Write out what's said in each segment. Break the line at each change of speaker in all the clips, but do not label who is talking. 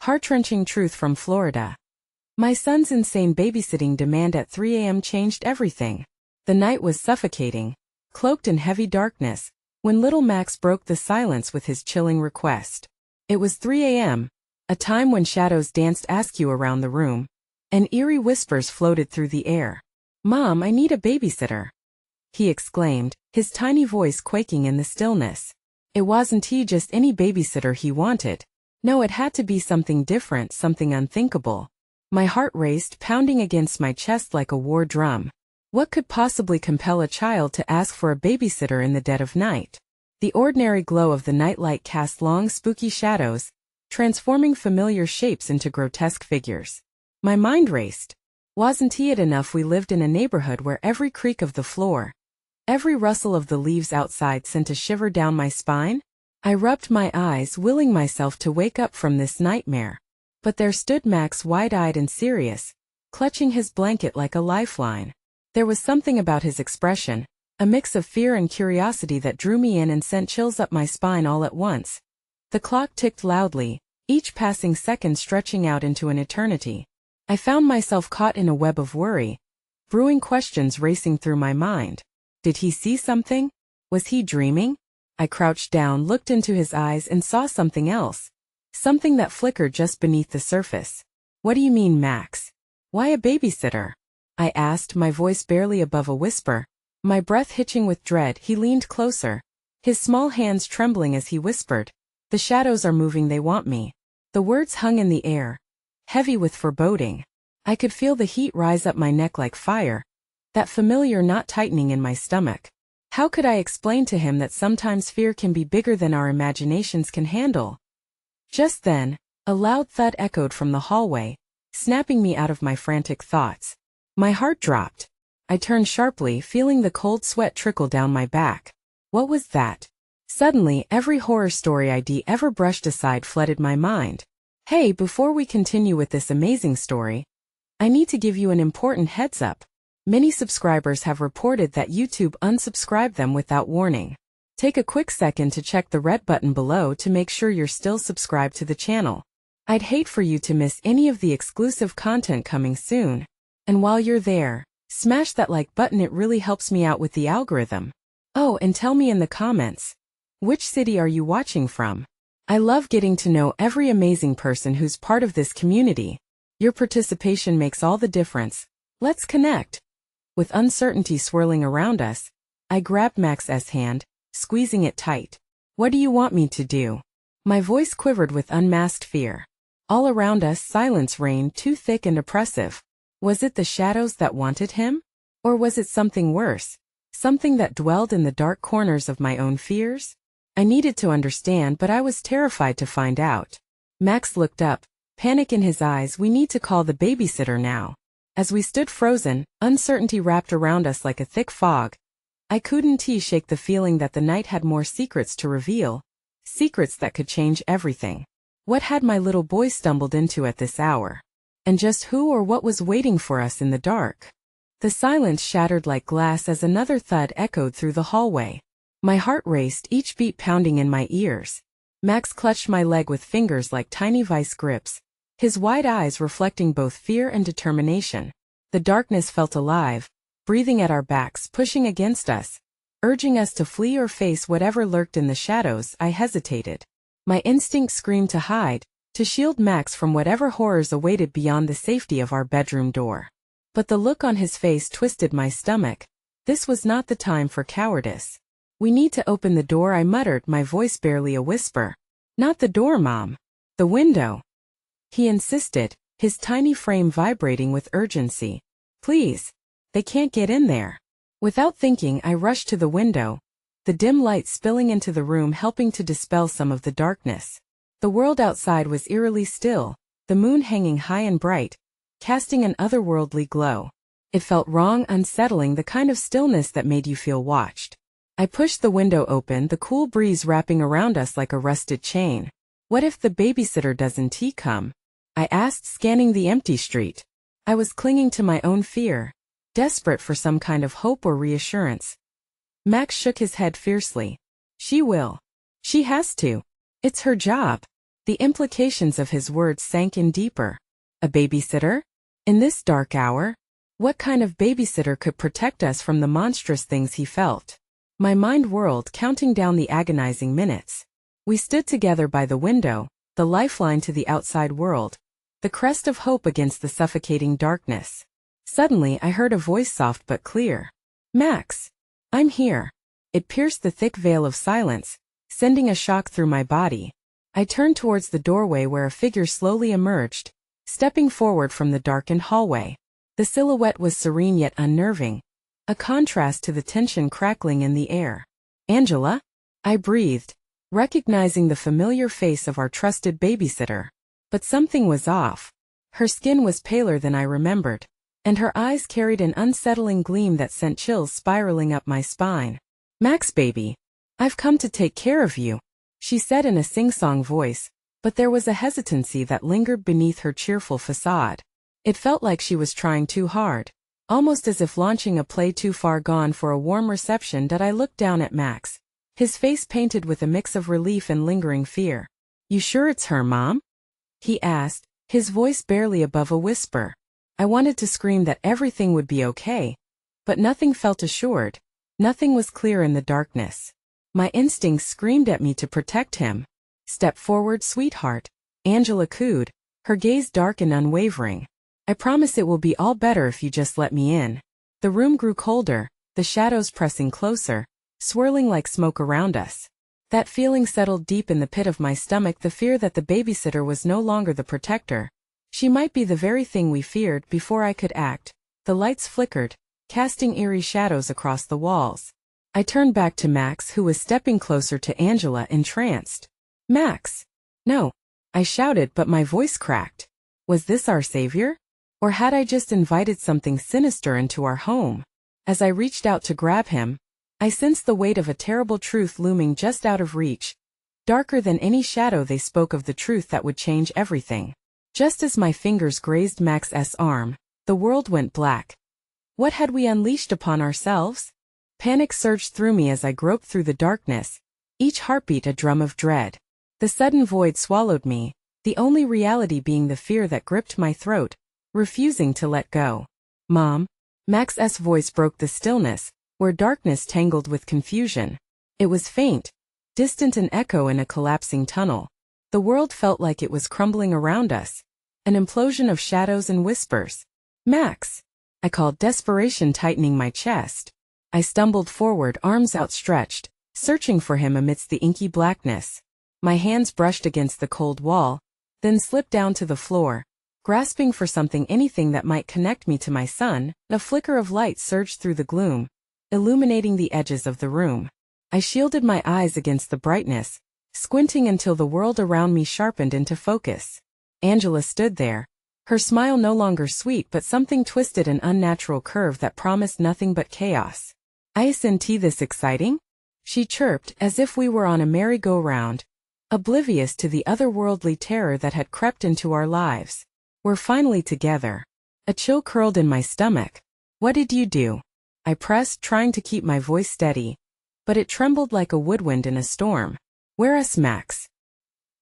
Heart-wrenching truth from Florida. My son's insane babysitting demand at 3 a.m. changed everything. The night was suffocating, cloaked in heavy darkness, when little Max broke the silence with his chilling request. It was 3 a.m., a time when shadows danced askew around the room, and eerie whispers floated through the air. "Mom, I need a babysitter," he exclaimed, his tiny voice quaking in the stillness. It wasn't just any babysitter he wanted. No, it had to be something different, something unthinkable. My heart raced, pounding against my chest like a war drum. What could possibly compel a child to ask for a babysitter in the dead of night? The ordinary glow of the nightlight cast long, spooky shadows, transforming familiar shapes into grotesque figures. My mind raced. Wasn't it enough we lived in a neighborhood where every creak of the floor, every rustle of the leaves outside sent a shiver down my spine? I rubbed my eyes, willing myself to wake up from this nightmare. But there stood Max, wide-eyed and serious, clutching his blanket like a lifeline. There was something about his expression, a mix of fear and curiosity, that drew me in and sent chills up my spine all at once. The clock ticked loudly, each passing second stretching out into an eternity. I found myself caught in a web of worry, brewing questions racing through my mind. Did he see something? Was he dreaming? I crouched down, looked into his eyes, and saw something else. Something that flickered just beneath the surface. "What do you mean, Max? Why a babysitter?" I asked, my voice barely above a whisper. My breath hitching with dread, he leaned closer, his small hands trembling as he whispered, "The shadows are moving, they want me." The words hung in the air, heavy with foreboding. I could feel the heat rise up my neck like fire, that familiar knot tightening in my stomach. How could I explain to him that sometimes fear can be bigger than our imaginations can handle? Just then, a loud thud echoed from the hallway, snapping me out of my frantic thoughts. My heart dropped. I turned sharply, feeling the cold sweat trickle down my back. What was that? Suddenly, every horror story I'd ever brushed aside flooded my mind. Hey, before we continue with this amazing story, I need to give you an important heads up. Many subscribers have reported that YouTube unsubscribed them without warning. Take a quick second to check the red button below to make sure you're still subscribed to the channel. I'd hate for you to miss any of the exclusive content coming soon. And while you're there, smash that like button, it really helps me out with the algorithm. Oh, and tell me in the comments, which city are you watching from? I love getting to know every amazing person who's part of this community. Your participation makes all the difference. Let's connect. With uncertainty swirling around us, I grabbed Max's hand, squeezing it tight. "What do you want me to do?" My voice quivered with unmasked fear. All around us, silence reigned, too thick and oppressive. Was it the shadows that wanted him? Or was it something worse? Something that dwelled in the dark corners of my own fears? I needed to understand, but I was terrified to find out. Max looked up, panic in his eyes. "We need to call the babysitter now." As we stood frozen, uncertainty wrapped around us like a thick fog. I couldn't shake the feeling that the night had more secrets to reveal, secrets that could change everything. What had my little boy stumbled into at this hour? And just who or what was waiting for us in the dark? The silence shattered like glass as another thud echoed through the hallway. My heart raced, each beat pounding in my ears. Max clutched my leg with fingers like tiny vice grips, his wide eyes reflecting both fear and determination. The darkness felt alive, breathing at our backs, pushing against us, urging us to flee or face whatever lurked in the shadows. I hesitated. My instinct screamed to hide, to shield Max from whatever horrors awaited beyond the safety of our bedroom door. But the look on his face twisted my stomach. This was not the time for cowardice. "We need to open the door," I muttered, my voice barely a whisper. "Not the door, Mom. The window," he insisted, his tiny frame vibrating with urgency. "Please. They can't get in there." Without thinking, I rushed to the window, the dim light spilling into the room, helping to dispel some of the darkness. The world outside was eerily still, the moon hanging high and bright, casting an otherworldly glow. It felt wrong, unsettling, the kind of stillness that made you feel watched. I pushed the window open, the cool breeze wrapping around us like a rusted chain. "What if the babysitter doesn't come?" I asked, scanning the empty street. I was clinging to my own fear, desperate for some kind of hope or reassurance. Max shook his head fiercely. "She will. She has to. It's her job." The implications of his words sank in deeper. A babysitter? In this dark hour? What kind of babysitter could protect us from the monstrous things he felt? My mind whirled, counting down the agonizing minutes. We stood together by the window, the lifeline to the outside world, the crest of hope against the suffocating darkness. Suddenly I heard a voice, soft but clear. "Max! I'm here." It pierced the thick veil of silence, sending a shock through my body. I turned towards the doorway where a figure slowly emerged, stepping forward from the darkened hallway. The silhouette was serene yet unnerving, a contrast to the tension crackling in the air. "Angela?" I breathed, recognizing the familiar face of our trusted babysitter. But something was off. Her skin was paler than I remembered, and her eyes carried an unsettling gleam that sent chills spiraling up my spine. "Max, baby, I've come to take care of you," she said in a sing-song voice, but there was a hesitancy that lingered beneath her cheerful facade. It felt like she was trying too hard, almost as if launching a play too far gone for a warm reception. That I looked down at Max, his face painted with a mix of relief and lingering fear. "You sure it's her, Mom?" he asked, his voice barely above a whisper. I wanted to scream that everything would be okay, but nothing felt assured. Nothing was clear in the darkness. My instincts screamed at me to protect him. "Step forward, sweetheart," Angela cooed, her gaze dark and unwavering. "I promise it will be all better if you just let me in." The room grew colder, the shadows pressing closer, swirling like smoke around us. That feeling settled deep in the pit of my stomach, the fear that the babysitter was no longer the protector. She might be the very thing we feared. Before I could act, the lights flickered, casting eerie shadows across the walls. I turned back to Max, who was stepping closer to Angela, entranced. "Max!" "No!" I shouted, but my voice cracked. Was this our savior? Or had I just invited something sinister into our home? As I reached out to grab him, I sensed the weight of a terrible truth looming just out of reach. Darker than any shadow, they spoke of the truth that would change everything. Just as my fingers grazed Max's arm, the world went black. What had we unleashed upon ourselves? Panic surged through me as I groped through the darkness, each heartbeat a drum of dread. The sudden void swallowed me, the only reality being the fear that gripped my throat, refusing to let go. "Mom?" Max's voice broke the stillness, where darkness tangled with confusion. It was faint, distant, an echo in a collapsing tunnel. The world felt like it was crumbling around us, an implosion of shadows and whispers. "Max!" I called, desperation tightening my chest. I stumbled forward, arms outstretched, searching for him amidst the inky blackness. My hands brushed against the cold wall, then slipped down to the floor, grasping for something, anything that might connect me to my son. A flicker of light surged through the gloom, illuminating the edges of the room. I shielded my eyes against the brightness, squinting until the world around me sharpened into focus. Angela stood there, her smile no longer sweet but something twisted, an unnatural curve that promised nothing but chaos. "Isn't this exciting?" she chirped, as if we were on a merry-go-round, oblivious to the otherworldly terror that had crept into our lives. "We're finally together." A chill curled in my stomach. "What did you do?" I pressed, trying to keep my voice steady, but it trembled like a woodwind in a storm. "Where's Max?"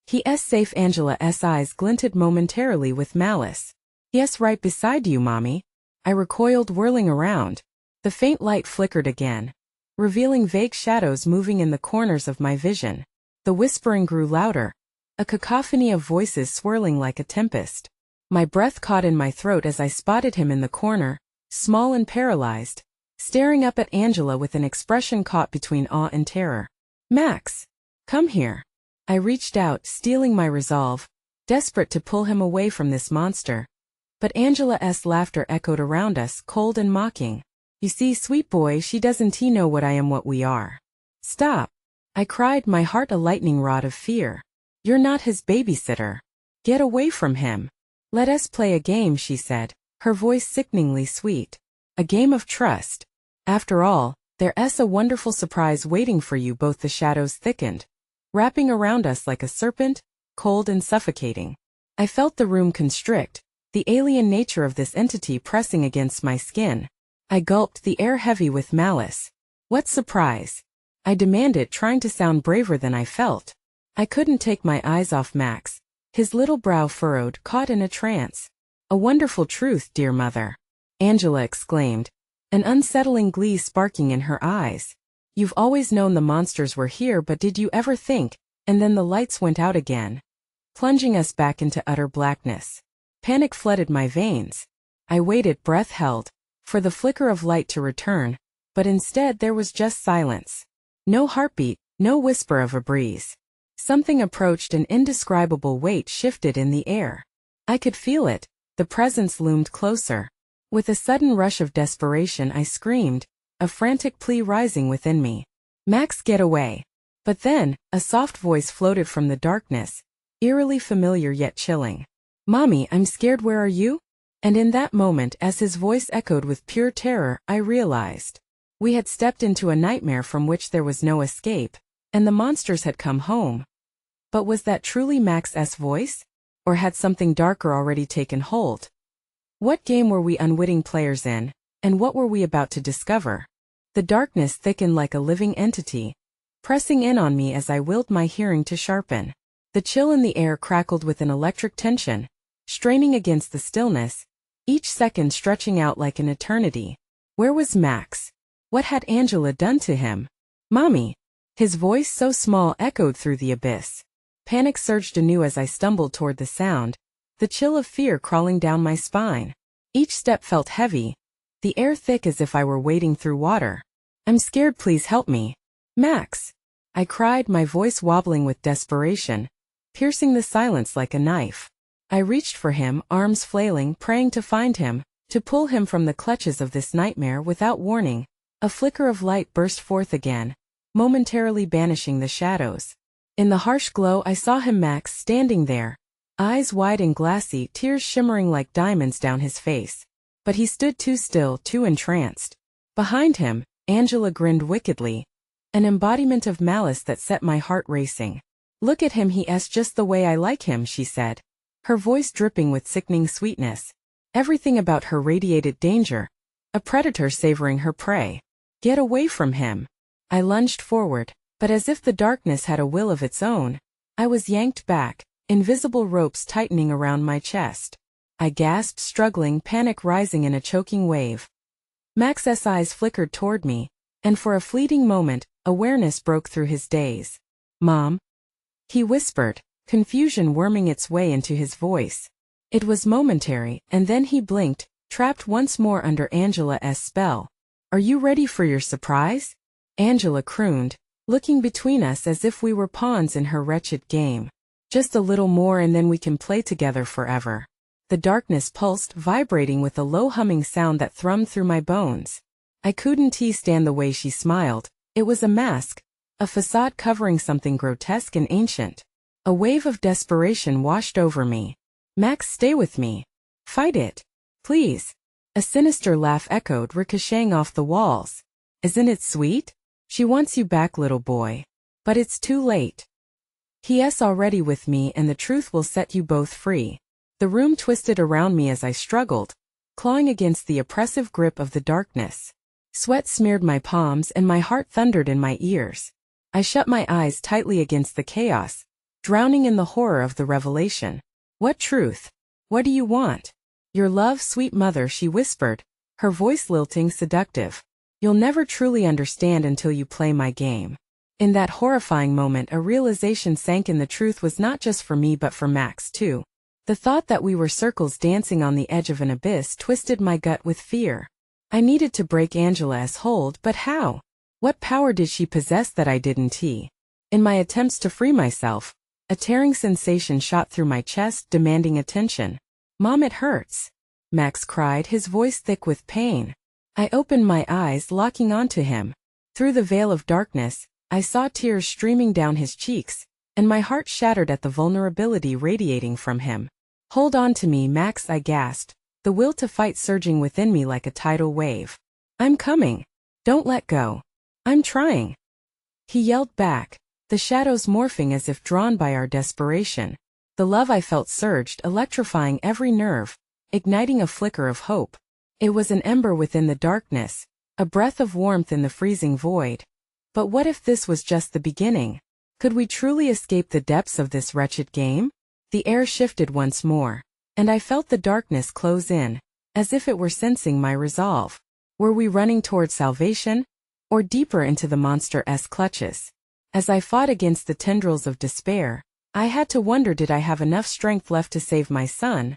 "He's safe." Angela's eyes glinted momentarily with malice. "Yes, right beside you, Mommy." I recoiled, whirling around. The faint light flickered again, revealing vague shadows moving in the corners of my vision. The whispering grew louder, a cacophony of voices swirling like a tempest. My breath caught in my throat as I spotted him in the corner, small and paralyzed, staring up at Angela with an expression caught between awe and terror. "Max! Come here." I reached out, steeling my resolve, desperate to pull him away from this monster. But Angela's laughter echoed around us, cold and mocking. "You see, sweet boy, she doesn't know what I am, what we are." "Stop!" I cried, my heart a lightning rod of fear. "You're not his babysitter. Get away from him." "Let us play a game," she said, her voice sickeningly sweet. "A game of trust. After all, there's a wonderful surprise waiting for you." Both the shadows thickened, wrapping around us like a serpent, cold and suffocating. I felt the room constrict, the alien nature of this entity pressing against my skin. I gulped, the air heavy with malice. "What surprise?" I demanded, trying to sound braver than I felt. I couldn't take my eyes off Max, his little brow furrowed, caught in a trance. A wonderful truth, dear mother, Angela exclaimed, an unsettling glee sparking in her eyes. You've always known the monsters were here, but did you ever think? And then the lights went out again, plunging us back into utter blackness. Panic flooded my veins. I waited, breath held, for the flicker of light to return, but instead there was just silence. No heartbeat, no whisper of a breeze. Something approached, an indescribable weight shifted in the air. I could feel it, the presence loomed closer. With a sudden rush of desperation I screamed, a frantic plea rising within me. Max, get away. But then, a soft voice floated from the darkness, eerily familiar yet chilling. Mommy, I'm scared, where are you? And in that moment, as his voice echoed with pure terror, I realized we had stepped into a nightmare from which there was no escape, and the monsters had come home. But was that truly Max's voice? Or had something darker already taken hold? What game were we unwitting players in, and what were we about to discover? The darkness thickened like a living entity, pressing in on me as I willed my hearing to sharpen. The chill in the air crackled with an electric tension, straining against the stillness, each second stretching out like an eternity. Where was Max? What had Angela done to him? Mommy! His voice, so small, echoed through the abyss. Panic surged anew as I stumbled toward the sound, the chill of fear crawling down my spine. Each step felt heavy, the air thick as if I were wading through water. I'm scared, please help me. Max! I cried, my voice wobbling with desperation, piercing the silence like a knife. I reached for him, arms flailing, praying to find him, to pull him from the clutches of this nightmare. Without warning, a flicker of light burst forth again, momentarily banishing the shadows. In the harsh glow I saw him, Max, standing there, eyes wide and glassy, tears shimmering like diamonds down his face. But he stood too still, too entranced. Behind him, Angela grinned wickedly, an embodiment of malice that set my heart racing. Look at him, he's just the way I like him, she said, her voice dripping with sickening sweetness. Everything about her radiated danger, a predator savoring her prey. Get away from him. I lunged forward, but as if the darkness had a will of its own, I was yanked back, invisible ropes tightening around my chest. I gasped, struggling, panic rising in a choking wave. Max's eyes flickered toward me, and for a fleeting moment, awareness broke through his daze. Mom? He whispered, confusion worming its way into his voice. It was momentary, and then he blinked, trapped once more under Angela's spell. Are you ready for your surprise? Angela crooned, looking between us as if we were pawns in her wretched game. Just a little more and then we can play together forever. The darkness pulsed, vibrating with a low humming sound that thrummed through my bones. I couldn't stand the way she smiled. It was a mask, a facade covering something grotesque and ancient. A wave of desperation washed over me. Max, stay with me. Fight it. Please. A sinister laugh echoed, ricocheting off the walls. Isn't it sweet? She wants you back, little boy. But it's too late. He's already with me, and the truth will set you both free. The room twisted around me as I struggled, clawing against the oppressive grip of the darkness. Sweat smeared my palms and my heart thundered in my ears. I shut my eyes tightly against the chaos, drowning in the horror of the revelation. What truth? What do you want? Your love, sweet mother, she whispered, her voice lilting, seductive. You'll never truly understand until you play my game. In that horrifying moment, a realization sank in. The truth was not just for me but for Max too. The thought that we were circles dancing on the edge of an abyss twisted my gut with fear. I needed to break Angela's hold, but how? What power did she possess that I didn't? In my attempts to free myself, a tearing sensation shot through my chest, demanding attention. Mom, it hurts, Max cried, his voice thick with pain. I opened my eyes, locking onto him. Through the veil of darkness, I saw tears streaming down his cheeks, and my heart shattered at the vulnerability radiating from him. Hold on to me, Max, I gasped, the will to fight surging within me like a tidal wave. I'm coming. Don't let go. I'm trying. He yelled back, the shadows morphing as if drawn by our desperation. The love I felt surged, electrifying every nerve, igniting a flicker of hope. It was an ember within the darkness, a breath of warmth in the freezing void. But what if this was just the beginning? Could we truly escape the depths of this wretched game? The air shifted once more, and I felt the darkness close in, as if it were sensing my resolve. Were we running toward salvation, or deeper into the monster's clutches? As I fought against the tendrils of despair, I had to wonder, did I have enough strength left to save my son,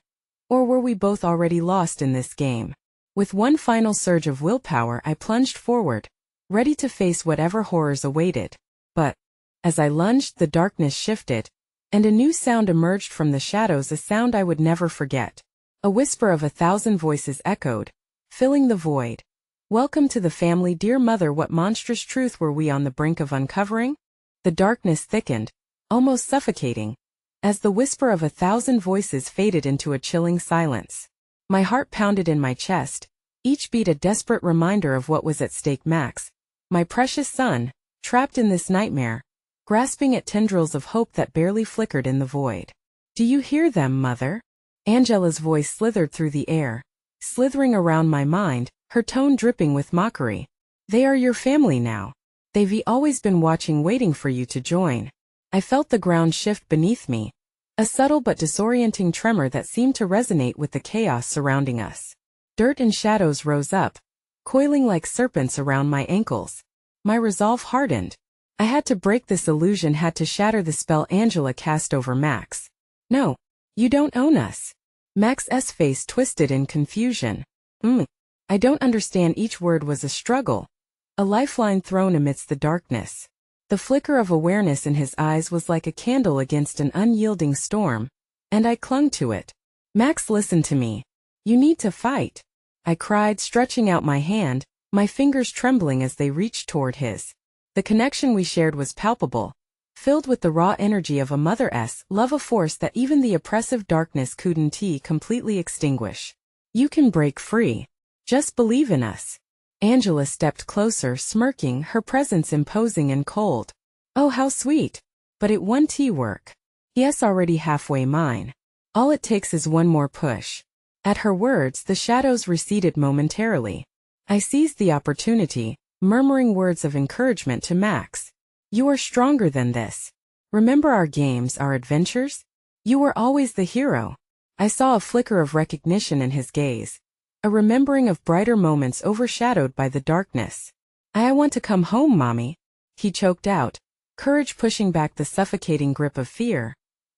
or were we both already lost in this game? With one final surge of willpower, I plunged forward, ready to face whatever horrors awaited. But, as I lunged, the darkness shifted, and a new sound emerged from the shadows, a sound I would never forget. A whisper of 1,000 voices echoed, filling the void. "Welcome to the family, dear mother." What monstrous truth were we on the brink of uncovering? The darkness thickened, almost suffocating, as the whisper of 1,000 voices faded into a chilling silence. My heart pounded in my chest, each beat a desperate reminder of what was at stake. Max, my precious son, trapped in this nightmare, grasping at tendrils of hope that barely flickered in the void. "Do you hear them, mother?" Angela's voice slithered through the air, slithering around my mind, her tone dripping with mockery. "They are your family now. They've always been watching, waiting for you to join." I felt the ground shift beneath me, a subtle but disorienting tremor that seemed to resonate with the chaos surrounding us. Dirt and shadows rose up, coiling like serpents around my ankles. My resolve hardened. I had to break this illusion, had to shatter the spell Angela cast over Max. "No, you don't own us." Max's face twisted in confusion. I don't understand." Each word was a struggle, a lifeline thrown amidst the darkness. The flicker of awareness in his eyes was like a candle against an unyielding storm, and I clung to it. "Max, listen to me. You need to fight," I cried, stretching out my hand, my fingers trembling as they reached toward his. The connection we shared was palpable, filled with the raw energy of a mother's love, a force that even the oppressive darkness couldn't completely extinguish. "You can break free. Just believe in us." Angela stepped closer, smirking, her presence imposing and cold. "Oh, how sweet. But it won't work. Yes, already halfway mine. All it takes is one more push." At her words, the shadows receded momentarily. I seized the opportunity, murmuring words of encouragement to Max. "You are stronger than this. Remember our games, our adventures? You were always the hero." I saw a flicker of recognition in his gaze, a remembering of brighter moments overshadowed by the darkness. "I want to come home, Mommy," he choked out, courage pushing back the suffocating grip of fear.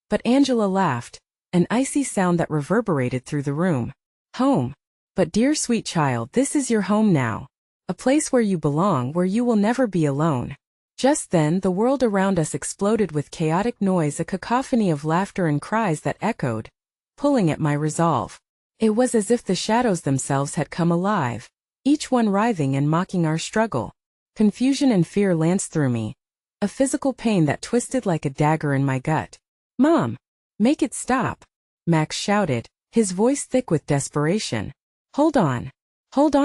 But Angela laughed, an icy sound that reverberated through the room. "Home? But dear sweet child, this is your home now. A place where you belong, where you will never be alone." Just then, the world around us exploded with chaotic noise, a cacophony of laughter and cries that echoed, pulling at my resolve. It was as if the shadows themselves had come alive, each one writhing and mocking our struggle. Confusion and fear lanced through me, a physical pain that twisted like a dagger in my gut. "Mom, make it stop," Max shouted, his voice thick with desperation. Hold on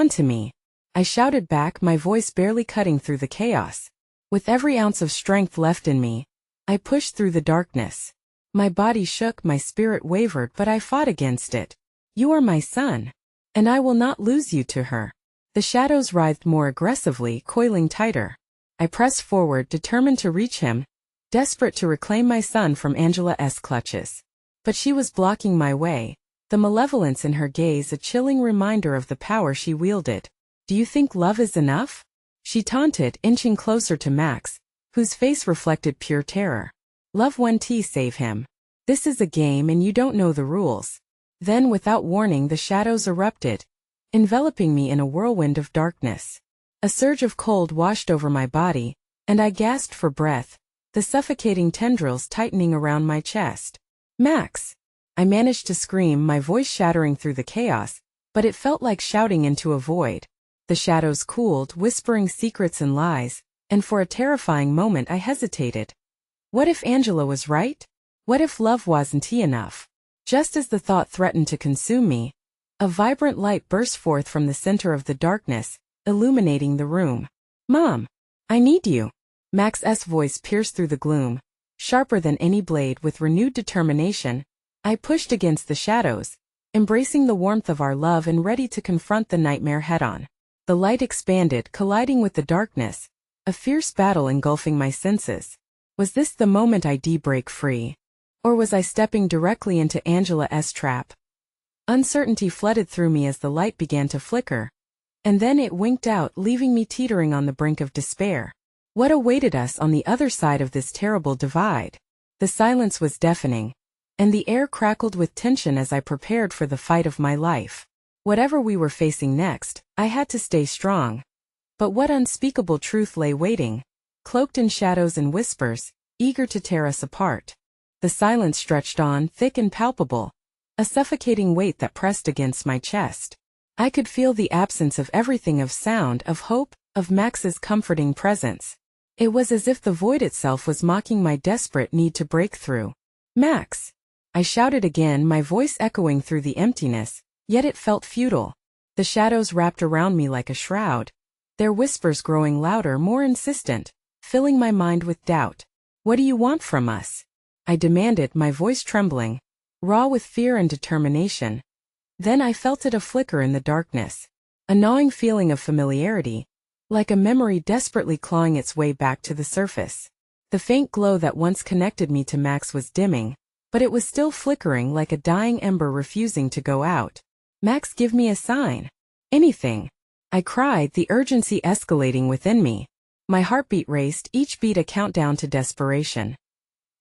to me," I shouted back, my voice barely cutting through the chaos. With every ounce of strength left in me, I pushed through the darkness. My body shook, my spirit wavered, but I fought against it. "You are my son, and I will not lose you to her." The shadows writhed more aggressively, coiling tighter. I pressed forward, determined to reach him, desperate to reclaim my son from Angela's clutches. But she was blocking my way, the malevolence in her gaze a chilling reminder of the power she wielded. "Do you think love is enough?" she taunted, inching closer to Max, whose face reflected pure terror. "Love won't save him. This is a game and you don't know the rules." Then, without warning, the shadows erupted, enveloping me in a whirlwind of darkness. A surge of cold washed over my body, and I gasped for breath, the suffocating tendrils tightening around my chest. "Max!" I managed to scream, my voice shattering through the chaos, but it felt like shouting into a void. The shadows cooled, whispering secrets and lies, and for a terrifying moment I hesitated. What if Angela was right? What if love wasn't enough? Just as the thought threatened to consume me, a vibrant light burst forth from the center of the darkness, illuminating the room. "Mom, I need you." Max's voice pierced through the gloom, sharper than any blade. With renewed determination, I pushed against the shadows, embracing the warmth of our love and ready to confront the nightmare head-on. The light expanded, colliding with the darkness, a fierce battle engulfing my senses. Was this the moment I'd break free? Or was I stepping directly into Angela's trap? Uncertainty flooded through me as the light began to flicker, and then it winked out, leaving me teetering on the brink of despair. What awaited us on the other side of this terrible divide? The silence was deafening, and the air crackled with tension as I prepared for the fight of my life. Whatever we were facing next, I had to stay strong. But what unspeakable truth lay waiting, cloaked in shadows and whispers, eager to tear us apart? The silence stretched on, thick and palpable, a suffocating weight that pressed against my chest. I could feel the absence of everything, of sound, of hope, of Max's comforting presence. It was as if the void itself was mocking my desperate need to break through. "Max!" I shouted again, my voice echoing through the emptiness, yet it felt futile. The shadows wrapped around me like a shroud, their whispers growing louder, more insistent, filling my mind with doubt. "What do you want from us?" I demanded, my voice trembling, raw with fear and determination. Then I felt it, a flicker in the darkness, a gnawing feeling of familiarity, like a memory desperately clawing its way back to the surface. The faint glow that once connected me to Max was dimming, but it was still flickering like a dying ember refusing to go out. "Max, give me a sign. Anything," I cried, the urgency escalating within me. My heartbeat raced, each beat a countdown to desperation.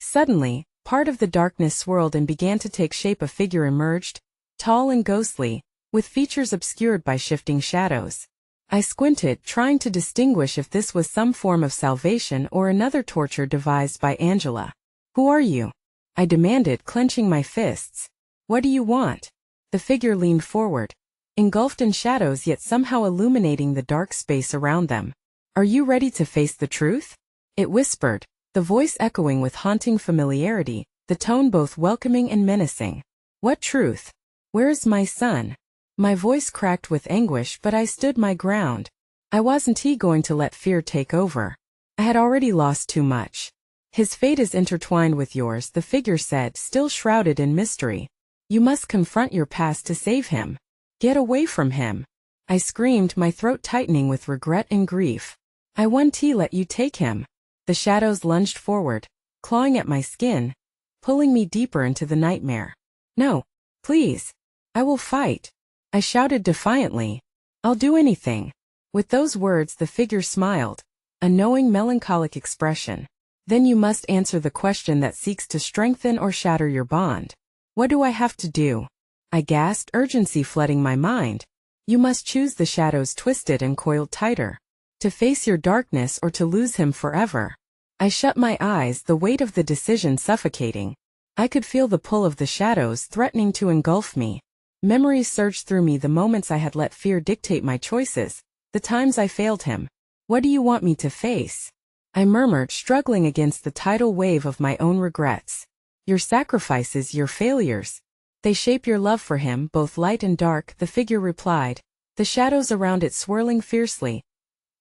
Suddenly, part of the darkness swirled and began to take shape. A figure emerged, tall and ghostly, with features obscured by shifting shadows. I squinted, trying to distinguish if this was some form of salvation or another torture devised by Angela. "Who are you?" I demanded, clenching my fists. "What do you want?" The figure leaned forward, engulfed in shadows yet somehow illuminating the dark space around them. "Are you ready to face the truth?" it whispered, the voice echoing with haunting familiarity, the tone both welcoming and menacing. "What truth? Where is my son?" My voice cracked with anguish, but I stood my ground. I wasn't going to let fear take over. I had already lost too much. "His fate is intertwined with yours," the figure said, still shrouded in mystery. "You must confront your past to save him. Get away from him." I screamed, my throat tightening with regret and grief. "I won't let you take him." The shadows lunged forward, clawing at my skin, pulling me deeper into the nightmare. "No, please. I will fight," I shouted defiantly. "I'll do anything." With those words the figure smiled, a knowing, melancholic expression. "Then you must answer the question that seeks to strengthen or shatter your bond." "What do I have to do?" I gasped, urgency flooding my mind. "You must choose." The shadows twisted and coiled tighter. "To face your darkness or to lose him forever." I shut my eyes, the weight of the decision suffocating. I could feel the pull of the shadows threatening to engulf me. Memories surged through me, the moments I had let fear dictate my choices, the times I failed him. "What do you want me to face?" I murmured, struggling against the tidal wave of my own regrets. "Your sacrifices, your failures. They shape your love for him, both light and dark," the figure replied, the shadows around it swirling fiercely.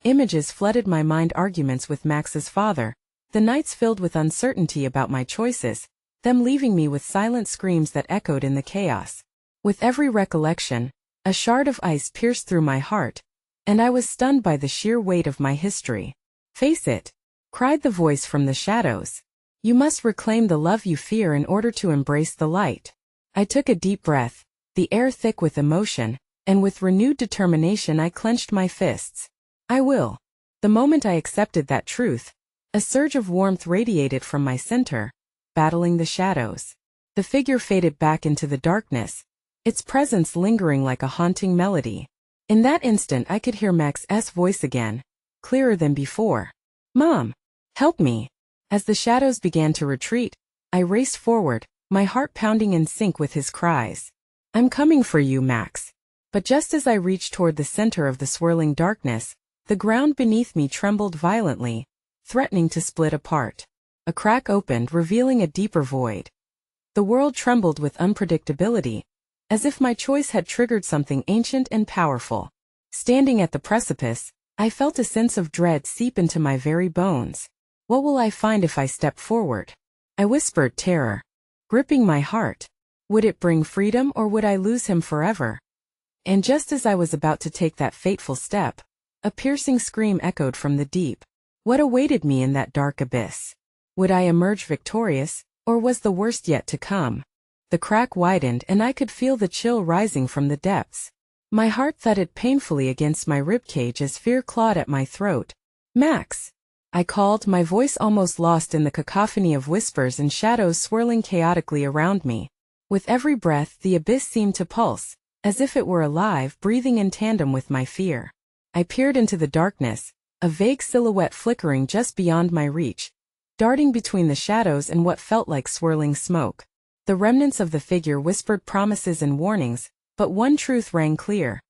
Images flooded my mind, arguments with Max's father, the nights filled with uncertainty about my choices, them leaving me with silent screams that echoed in the chaos. With every recollection, a shard of ice pierced through my heart, and I was stunned by the sheer weight of my history. "Face it," cried the voice from the shadows. "You must reclaim the love you fear in order to embrace the light." I took a deep breath, the air thick with emotion, and with renewed determination I clenched my fists. "I will." The moment I accepted that truth, a surge of warmth radiated from my center, battling the shadows. The figure faded back into the darkness, its presence lingering like a haunting melody. In that instant I could hear Max's voice again, clearer than before. "Mom, help me." As the shadows began to retreat, I raced forward, my heart pounding in sync with his cries. "I'm coming for you, Max." But just as I reached toward the center of the swirling darkness, the ground beneath me trembled violently, threatening to split apart. A crack opened, revealing a deeper void. The world trembled with unpredictability, as if my choice had triggered something ancient and powerful. Standing at the precipice, I felt a sense of dread seep into my very bones. What will I find if I step forward? I whispered, terror gripping my heart. Would it bring freedom, or would I lose him forever? And just as I was about to take that fateful step, a piercing scream echoed from the deep. What awaited me in that dark abyss? Would I emerge victorious, or was the worst yet to come? The crack widened and I could feel the chill rising from the depths. My heart thudded painfully against my ribcage as fear clawed at my throat. "Max!" I called, my voice almost lost in the cacophony of whispers and shadows swirling chaotically around me. With every breath, the abyss seemed to pulse, as if it were alive, breathing in tandem with my fear. I peered into the darkness, a vague silhouette flickering just beyond my reach, darting between the shadows and what felt like swirling smoke. The remnants of the figure whispered promises and warnings, but one truth rang clear.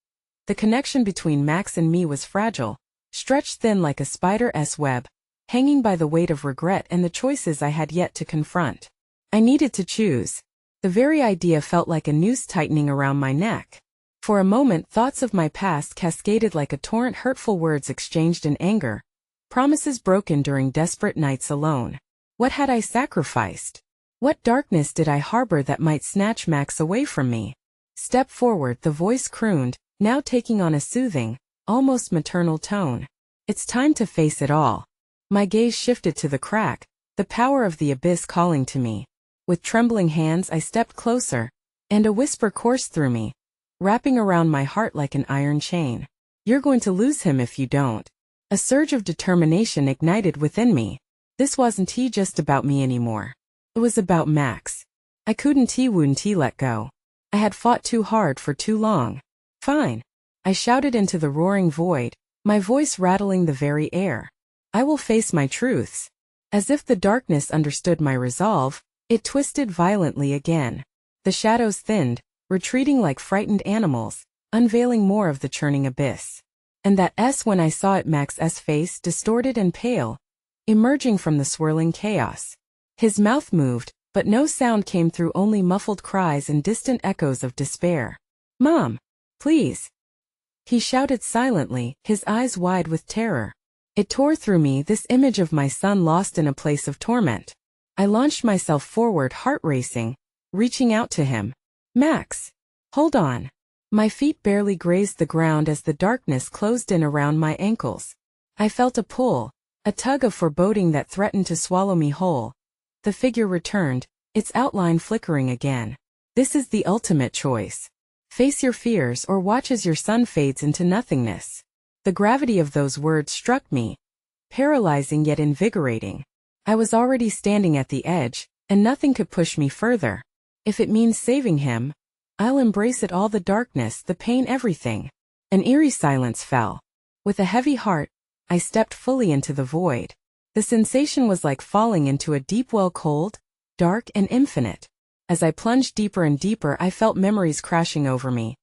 The connection between Max and me was fragile, stretched thin like a spider's web, hanging by the weight of regret and the choices I had yet to confront. I needed to choose. The very idea felt like a noose tightening around my neck. For a moment, thoughts of my past cascaded like a torrent, hurtful words exchanged in anger, promises broken during desperate nights alone. What had I sacrificed? What darkness did I harbor that might snatch Max away from me? "Step forward," the voice crooned, now taking on a soothing, almost maternal tone. "It's time to face it all." My gaze shifted to the crack, the power of the abyss calling to me. With trembling hands I stepped closer, and a whisper coursed through me, wrapping around my heart like an iron chain. "You're going to lose him if you don't." A surge of determination ignited within me. This wasn't just about me anymore. It was about Max. I wouldn't let go. I had fought too hard for too long. "Fine," I shouted into the roaring void, my voice rattling the very air. "I will face my truths." As if the darkness understood my resolve, it twisted violently again. The shadows thinned, retreating like frightened animals, unveiling more of the churning abyss. And when I saw it, Max's face, distorted and pale, emerging from the swirling chaos. His mouth moved, but no sound came through, only muffled cries and distant echoes of despair. "Mom, please!" he shouted silently, his eyes wide with terror. It tore through me, this image of my son lost in a place of torment. I launched myself forward, heart racing, reaching out to him. "Max, hold on." My feet barely grazed the ground as the darkness closed in around my ankles. I felt a pull, a tug of foreboding that threatened to swallow me whole. The figure returned, its outline flickering again. "This is the ultimate choice. Face your fears or watch as your son fades into nothingness." The gravity of those words struck me, paralyzing yet invigorating. I was already standing at the edge, and nothing could push me further. If it means saving him, I'll embrace it all, the darkness, the pain, everything. An eerie silence fell. With a heavy heart, I stepped fully into the void. The sensation was like falling into a deep well, cold, dark, and infinite. As I plunged deeper and deeper, I felt memories crashing over me.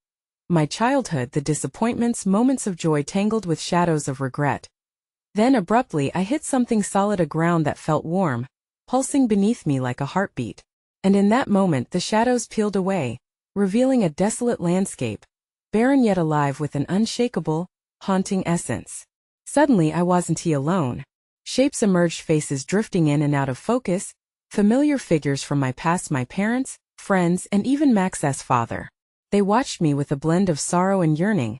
My childhood, the disappointments, moments of joy tangled with shadows of regret. Then abruptly I hit something solid, a ground that felt warm, pulsing beneath me like a heartbeat. And in that moment the shadows peeled away, revealing a desolate landscape, barren yet alive with an unshakable, haunting essence. Suddenly I wasn't alone. Shapes emerged, faces drifting in and out of focus, familiar figures from my past, my parents, friends, and even Max's father. They watched me with a blend of sorrow and yearning,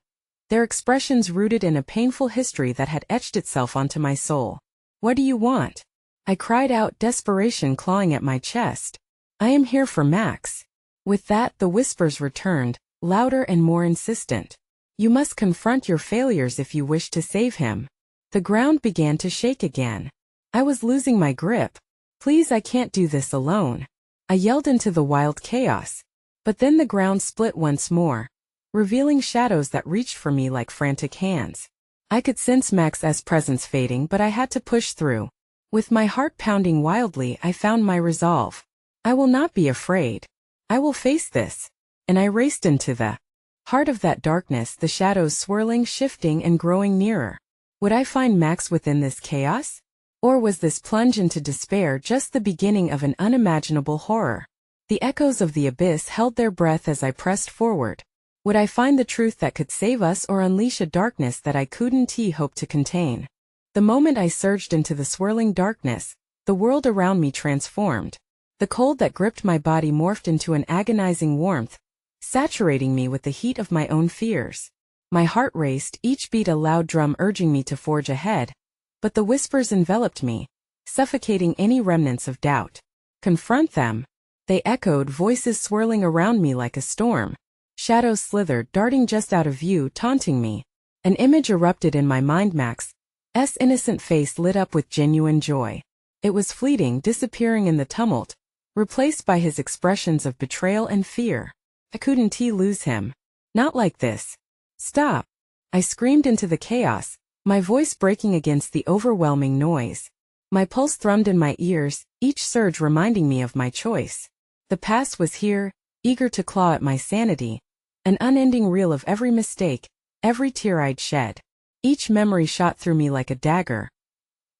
their expressions rooted in a painful history that had etched itself onto my soul. "What do you want?" I cried out, desperation clawing at my chest. "I am here for Max." With that, the whispers returned, louder and more insistent. "You must confront your failures if you wish to save him." The ground began to shake again. I was losing my grip. "Please, I can't do this alone," I yelled into the wild chaos. But then the ground split once more, revealing shadows that reached for me like frantic hands. I could sense Max's presence fading, but I had to push through. With my heart pounding wildly, I found my resolve. I will not be afraid. I will face this. And I raced into the heart of that darkness, the shadows swirling, shifting, and growing nearer. Would I find Max within this chaos? Or was this plunge into despair just the beginning of an unimaginable horror? The echoes of the abyss held their breath as I pressed forward. Would I find the truth that could save us or unleash a darkness that I couldn't hope to contain? The moment I surged into the swirling darkness, the world around me transformed. The cold that gripped my body morphed into an agonizing warmth, saturating me with the heat of my own fears. My heart raced, each beat a loud drum urging me to forge ahead. But the whispers enveloped me, suffocating any remnants of doubt. Confront them, they echoed, voices swirling around me like a storm. Shadows slithered, darting just out of view, taunting me. An image erupted in my mind. Max's innocent face lit up with genuine joy. It was fleeting, disappearing in the tumult, replaced by his expressions of betrayal and fear. I couldn't lose him. Not like this. Stop! I screamed into the chaos, my voice breaking against the overwhelming noise. My pulse thrummed in my ears, each surge reminding me of my choice. The past was here, eager to claw at my sanity, an unending reel of every mistake, every tear I'd shed. Each memory shot through me like a dagger.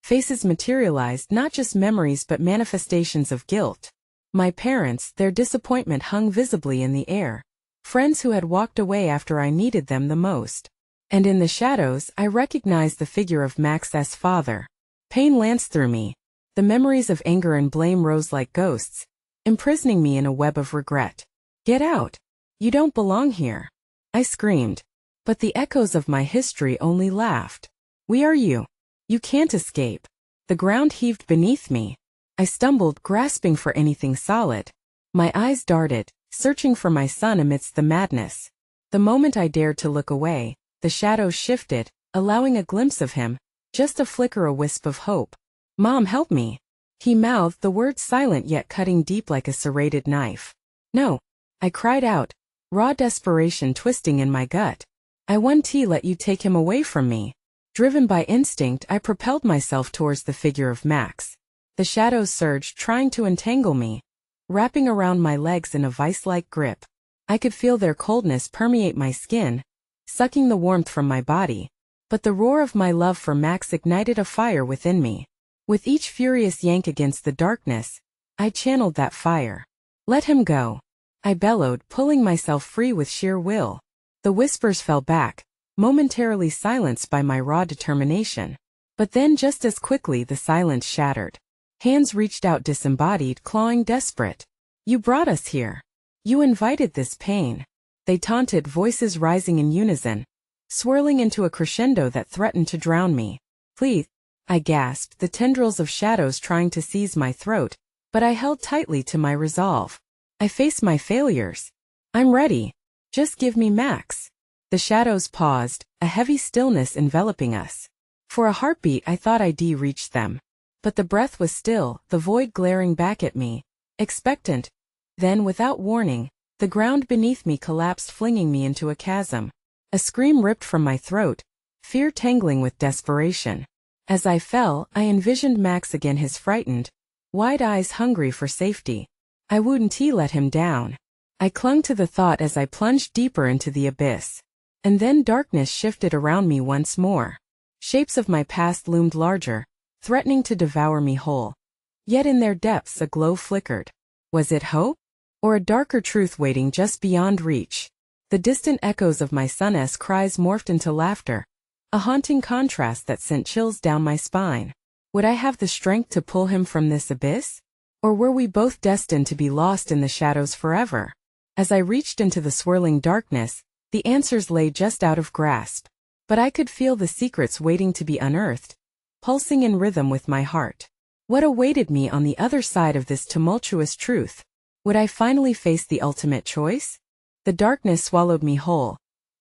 Faces materialized, not just memories but manifestations of guilt. My parents, their disappointment hung visibly in the air. Friends who had walked away after I needed them the most. And in the shadows, I recognized the figure of Max's father. Pain lanced through me. The memories of anger and blame rose like ghosts, imprisoning me in a web of regret. Get out! You don't belong here! I screamed. But the echoes of my history only laughed. We are you. You can't escape. The ground heaved beneath me. I stumbled, grasping for anything solid. My eyes darted, searching for my son amidst the madness. The moment I dared to look away, the shadows shifted, allowing a glimpse of him, just a flicker, a wisp of hope. Mom, help me! He mouthed, the words silent yet cutting deep like a serrated knife. No! I cried out, raw desperation twisting in my gut. I won't let you take him away from me. Driven by instinct, I propelled myself towards the figure of Max. The shadows surged, trying to entangle me, wrapping around my legs in a vice-like grip. I could feel their coldness permeate my skin, sucking the warmth from my body. But the roar of my love for Max ignited a fire within me. With each furious yank against the darkness, I channeled that fire. Let him go! I bellowed, pulling myself free with sheer will. The whispers fell back, momentarily silenced by my raw determination. But then just as quickly the silence shattered. Hands reached out, disembodied, clawing, desperate. You brought us here. You invited this pain. They taunted, voices rising in unison, swirling into a crescendo that threatened to drown me. Please, I gasped, the tendrils of shadows trying to seize my throat, but I held tightly to my resolve. I faced my failures. I'm ready. Just give me Max. The shadows paused, a heavy stillness enveloping us. For a heartbeat I thought I'd reached them. But the breath was still, the void glaring back at me, expectant. Then, without warning, the ground beneath me collapsed, flinging me into a chasm. A scream ripped from my throat, fear tangling with desperation. As I fell, I envisioned Max again, his frightened, wide eyes hungry for safety. I wouldn't let him down. I clung to the thought as I plunged deeper into the abyss. And then darkness shifted around me once more. Shapes of my past loomed larger, threatening to devour me whole. Yet in their depths a glow flickered. Was it hope? Or a darker truth waiting just beyond reach? The distant echoes of my son's cries morphed into laughter, a haunting contrast that sent chills down my spine. Would I have the strength to pull him from this abyss? Or were we both destined to be lost in the shadows forever? As I reached into the swirling darkness, the answers lay just out of grasp. But I could feel the secrets waiting to be unearthed, pulsing in rhythm with my heart. What awaited me on the other side of this tumultuous truth? Would I finally face the ultimate choice? The darkness swallowed me whole,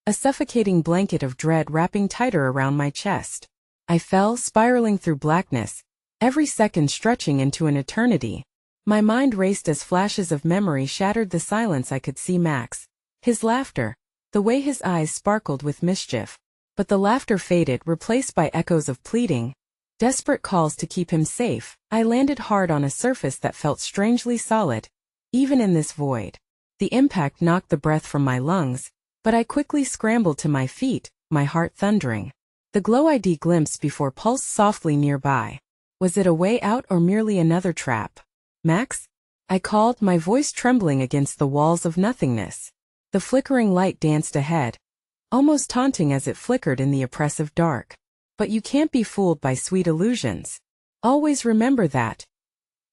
a suffocating blanket of dread wrapping tighter around my chest. I fell, spiraling through blackness, every second stretching into an eternity. My mind raced as flashes of memory shattered the silence. I could see Max, his laughter, the way his eyes sparkled with mischief. But the laughter faded, replaced by echoes of pleading, desperate calls to keep him safe. I landed hard on a surface that felt strangely solid, even in this void. The impact knocked the breath from my lungs, but I quickly scrambled to my feet, my heart thundering. The glow I'd glimpsed before pulsed softly nearby. Was it a way out or merely another trap? Max? I called, my voice trembling against the walls of nothingness. The flickering light danced ahead, almost taunting as it flickered in the oppressive dark. But you can't be fooled by sweet illusions. Always remember that.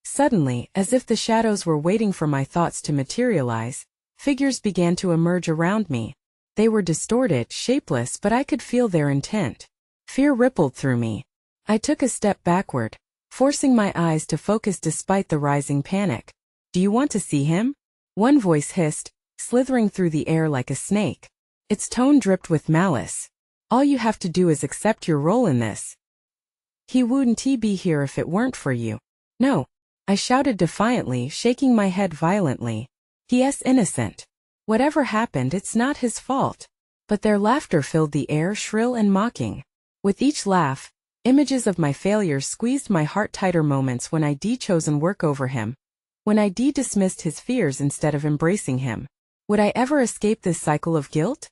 Suddenly, as if the shadows were waiting for my thoughts to materialize, figures began to emerge around me. They were distorted, shapeless, but I could feel their intent. Fear rippled through me. I took a step backward, forcing my eyes to focus despite the rising panic. Do you want to see him? One voice hissed, slithering through the air like a snake. Its tone dripped with malice. All you have to do is accept your role in this. He wouldn't be here if it weren't for you. No, I shouted defiantly, shaking my head violently. He.'s innocent. Whatever happened, it's not his fault. But their laughter filled the air, shrill and mocking. With each laugh, images of my failures squeezed my heart tighter. Moments when I'd chosen work over him. When I'd dismissed his fears instead of embracing him. Would I ever escape this cycle of guilt?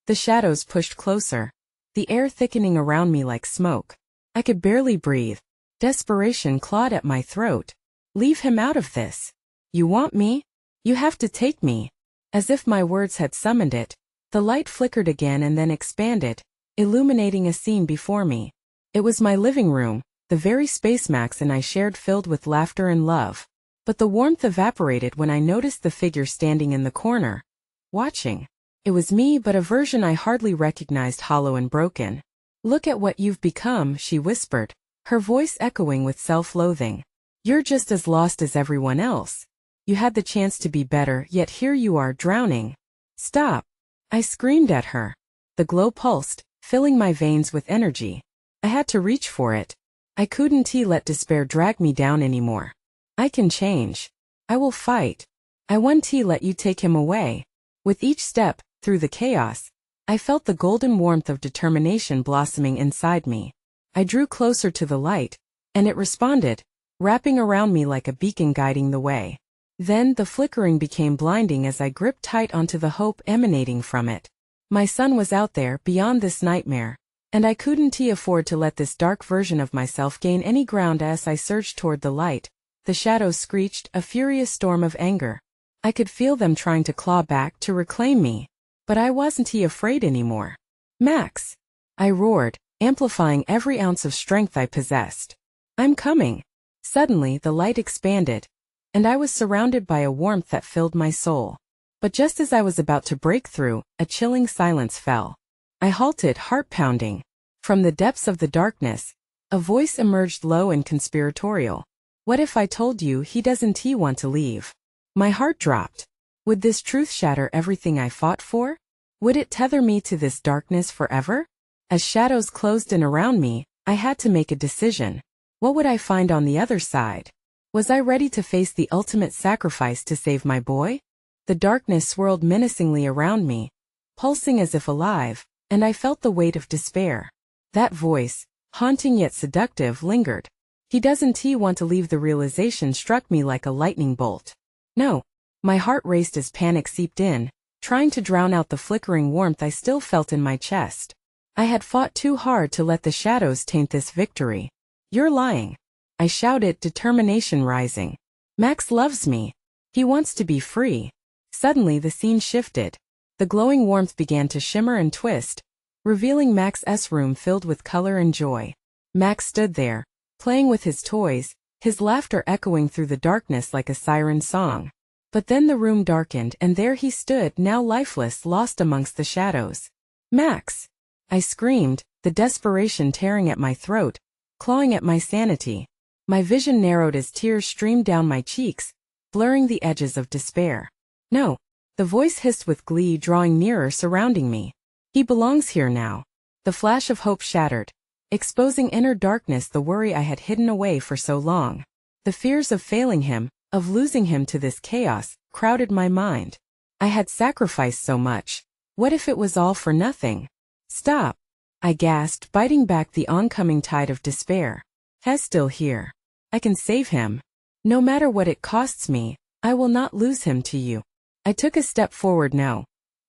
The shadows pushed closer, the air thickening around me like smoke. I could barely breathe. Desperation clawed at my throat. Leave him out of this. You want me? You have to take me. As if my words had summoned it, the light flickered again and then expanded, illuminating a scene before me. It was my living room, the very space Max and I shared, filled with laughter and love. But the warmth evaporated when I noticed the figure standing in the corner, watching. It was me, but a version I hardly recognized, hollow and broken. Look at what you've become, she whispered, her voice echoing with self-loathing. You're just as lost as everyone else. You had the chance to be better, yet here you are, drowning. Stop! I screamed at her. The glow pulsed, filling my veins with energy. I had to reach for it. I couldn't let despair drag me down anymore. I can change. I will fight. I won't let you take him away. With each step, through the chaos, I felt the golden warmth of determination blossoming inside me. I drew closer to the light, and it responded, wrapping around me like a beacon guiding the way. Then the flickering became blinding as I gripped tight onto the hope emanating from it. My son was out there, beyond this nightmare, and I couldn't afford to let this dark version of myself gain any ground. As I surged toward the light, the shadows screeched, a furious storm of anger. I could feel them trying to claw back, to reclaim me. But I wasn't afraid anymore. Max! I roared, amplifying every ounce of strength I possessed. I'm coming. Suddenly the light expanded, and I was surrounded by a warmth that filled my soul. But just as I was about to break through, a chilling silence fell. I halted, heart pounding. From the depths of the darkness, a voice emerged, low and conspiratorial. What if I told you he doesn't want to leave? My heart dropped. Would this truth shatter everything I fought for? Would it tether me to this darkness forever? As shadows closed in around me, I had to make a decision. What would I find on the other side? Was I ready to face the ultimate sacrifice to save my boy? The darkness swirled menacingly around me, pulsing as if alive, and I felt the weight of despair. That voice, haunting yet seductive, lingered. He doesn't want to leave. The realization struck me like a lightning bolt. No. My heart raced as panic seeped in, trying to drown out the flickering warmth I still felt in my chest. I had fought too hard to let the shadows taint this victory. You're lying. I shouted, determination rising. Max loves me. He wants to be free. Suddenly the scene shifted. The glowing warmth began to shimmer and twist, revealing Max's room filled with color and joy. Max stood there, playing with his toys, his laughter echoing through the darkness like a siren song. But then the room darkened, and there he stood, now lifeless, lost amongst the shadows. Max! I screamed, the desperation tearing at my throat, clawing at my sanity. My vision narrowed as tears streamed down my cheeks, blurring the edges of despair. No! The voice hissed with glee, drawing nearer, surrounding me. He belongs here now. The flash of hope shattered, exposing inner darkness, the worry I had hidden away for so long. The fears of failing him, of losing him to this chaos, crowded my mind. I had sacrificed so much. What if it was all for nothing? Stop! I gasped, biting back the oncoming tide of despair. He's still here. I can save him. No matter what it costs me, I will not lose him to you. I took a step forward now.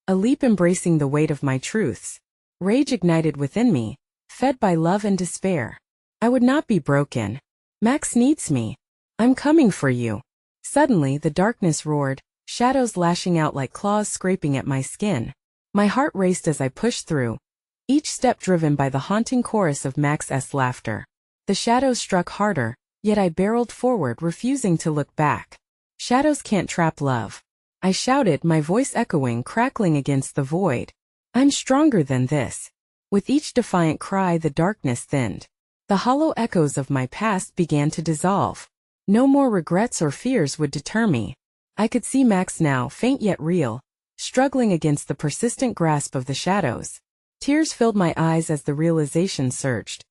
A leap embracing the weight of my truths. Rage ignited within me, fed by love and despair. I would not be broken. Max needs me. I'm coming for you. Suddenly the darkness roared, shadows lashing out like claws scraping at my skin. My heart raced as I pushed through, each step driven by the haunting chorus of Max's laughter. The shadows struck harder, yet I barreled forward, refusing to look back. Shadows can't trap love. I shouted, my voice echoing, crackling against the void. I'm stronger than this. With each defiant cry, the darkness thinned. The hollow echoes of my past began to dissolve. No more regrets or fears would deter me. I could see Max now, faint yet real, struggling against the persistent grasp of the shadows. Tears filled my eyes as the realization surged.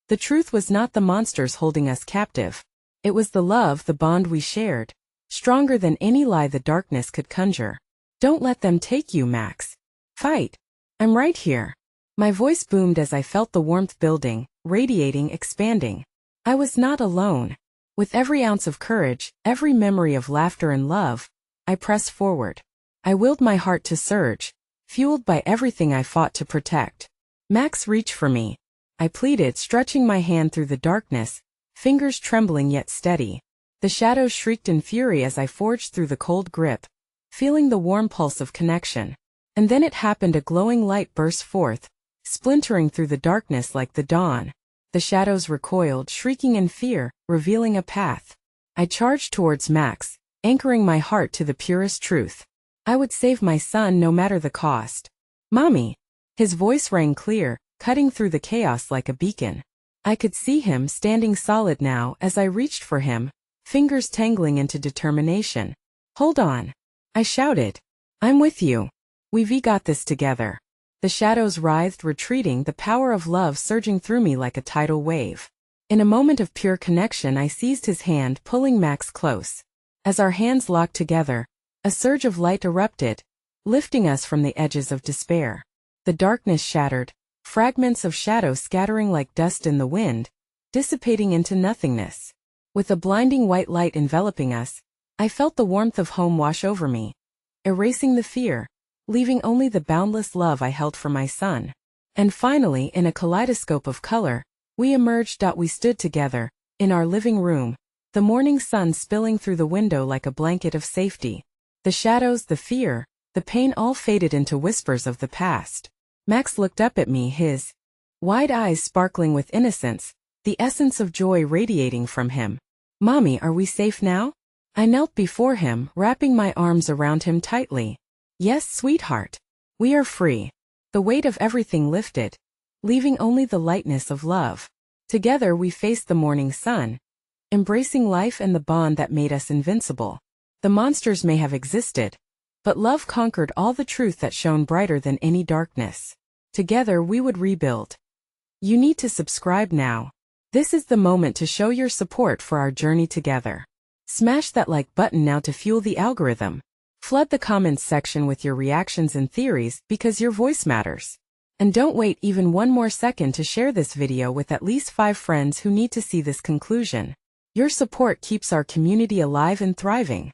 The truth was not the monsters holding us captive. It was the love, the bond we shared, stronger than any lie the darkness could conjure. Don't let them take you, Max. Fight. I'm right here. My voice boomed as I felt the warmth building, radiating, expanding. I was not alone. With every ounce of courage, every memory of laughter and love, I pressed forward. I willed my heart to surge, fueled by everything I fought to protect. Max, reach for me. I pleaded, stretching my hand through the darkness, fingers trembling yet steady. The shadows shrieked in fury as I forged through the cold grip, feeling the warm pulse of connection. And then it happened, a glowing light burst forth, splintering through the darkness like the dawn. The shadows recoiled, shrieking in fear, revealing a path. I charged towards Max, anchoring my heart to the purest truth. I would save my son no matter the cost. Mommy! His voice rang clear, cutting through the chaos like a beacon. I could see him standing solid now as I reached for him, fingers tangling into determination. Hold on! I shouted. I'm with you. We've got this together. The shadows writhed, retreating, the power of love surging through me like a tidal wave. In a moment of pure connection, I seized his hand, pulling Max close. As our hands locked together, a surge of light erupted, lifting us from the edges of despair. The darkness shattered, fragments of shadow scattering like dust in the wind, dissipating into nothingness. With a blinding white light enveloping us, I felt the warmth of home wash over me, erasing the fear, leaving only the boundless love I held for my son. And finally, in a kaleidoscope of color, we emerged. We stood together, in our living room, the morning sun spilling through the window like a blanket of safety. The shadows, the fear, the pain all faded into whispers of the past. Max looked up at me, his wide eyes sparkling with innocence, the essence of joy radiating from him. Mommy, are we safe now? I knelt before him, wrapping my arms around him tightly. Yes, sweetheart. We are free. The weight of everything lifted, leaving only the lightness of love. Together we faced the morning sun, embracing life and the bond that made us invincible. The monsters may have existed, but love conquered all, the truth that shone brighter than any darkness. Together we would rebuild. You need to subscribe now. This is the moment to show your support for our journey together. Smash that like button now to fuel the algorithm. Flood the comments section with your reactions and theories, because your voice matters. And don't wait even one more second to share this video with at least 5 friends who need to see this conclusion. Your support keeps our community alive and thriving.